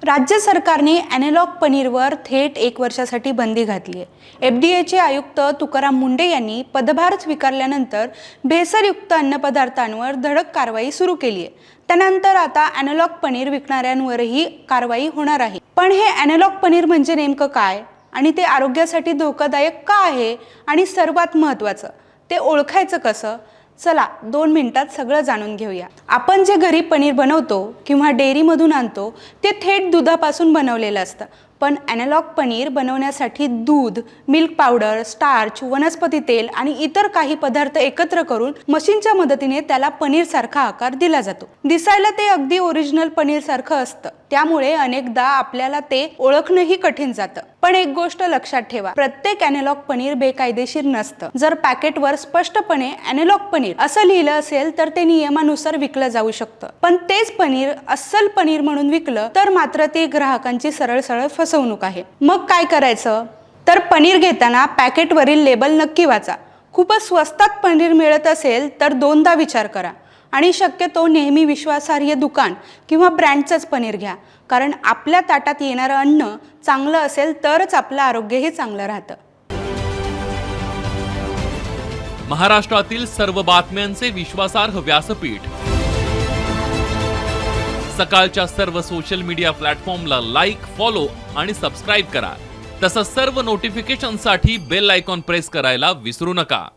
राज्य सरकारने ॲनालॉग पनीरवर थेट 1 वर्षासाठी बंदी घातली आहे। एफडीएचे आयुक्त तुकाराम मुंडे यांनी पदभार स्वीकारल्यानंतर भेसळयुक्त अन्नपदार्थांवर धडक कारवाई सुरू केली आहे। त्यानंतर आता ॲनालॉग पनीर विकणाऱ्यांवरही कारवाई होणार आहे। पण हे ॲनालॉग पनीर म्हणजे नेमकं काय आणि ते आरोग्यासाठी धोकादायक का आहे आणि सर्वात महत्त्वाचं ते ओळखायचं कसं? चला 2 मिनिटात सगळं जाणून घेऊया। आपण जे घरी पनीर बनवतो किंवा डेअरीमधून आणतो ते थेट दुधापासून बनवलेलं असतं, पण ॲनालॉग पनीर बनवण्यासाठी दूध, मिल्क पावडर, स्टार्च, वनस्पती तेल आणि इतर काही पदार्थ एकत्र करून मशीनच्या मदतीने त्याला पनीर सारखा आकार दिला जातो। दिसायला ते अगदी ओरिजिनल पनीर सारखं असतं, त्यामुळे अनेकदा आपल्याला ते ओळखणंही कठीण जातं। पण एक गोष्ट लक्षात ठेवा, प्रत्येक ॲनालॉग पनीर बेकायदेशीर नसतं। जर पॅकेटवर स्पष्टपणे ॲनालॉग पनीर असं लिहिलं असेल तर ते नियमानुसार विकलं जाऊ शकतं, पण तेच पनीर अस्सल पनीर म्हणून विकलं तर मात्र ती ग्राहकांची सरळ फसवणूक आहे। मग काय करायचं? तर पनीर घेताना पॅकेटवरील लेबल नक्की वाचा। खूपच स्वस्तात पनीर मिळत असेल तर 2दा विचार करा आणि शक्यतो नेहमी विश्वासार्ह दुकान किंवा ब्रँडचंच पनीर घ्या, कारण आपल्या ताटात येणारं अन्न चांगलं असेल तरच आपलं आरोग्यही चांगलं राहतं। महाराष्ट्रातील सर्व बातम्यांचे विश्वासार्ह व्यासपीठ सकाळच्या सर्व सोशल मीडिया प्लॅटफॉर्मला लाईक, फॉलो आणि सबस्क्राईब करा। तसंच सर्व नोटिफिकेशनसाठी बेल आयकॉन प्रेस करायला विसरू नका।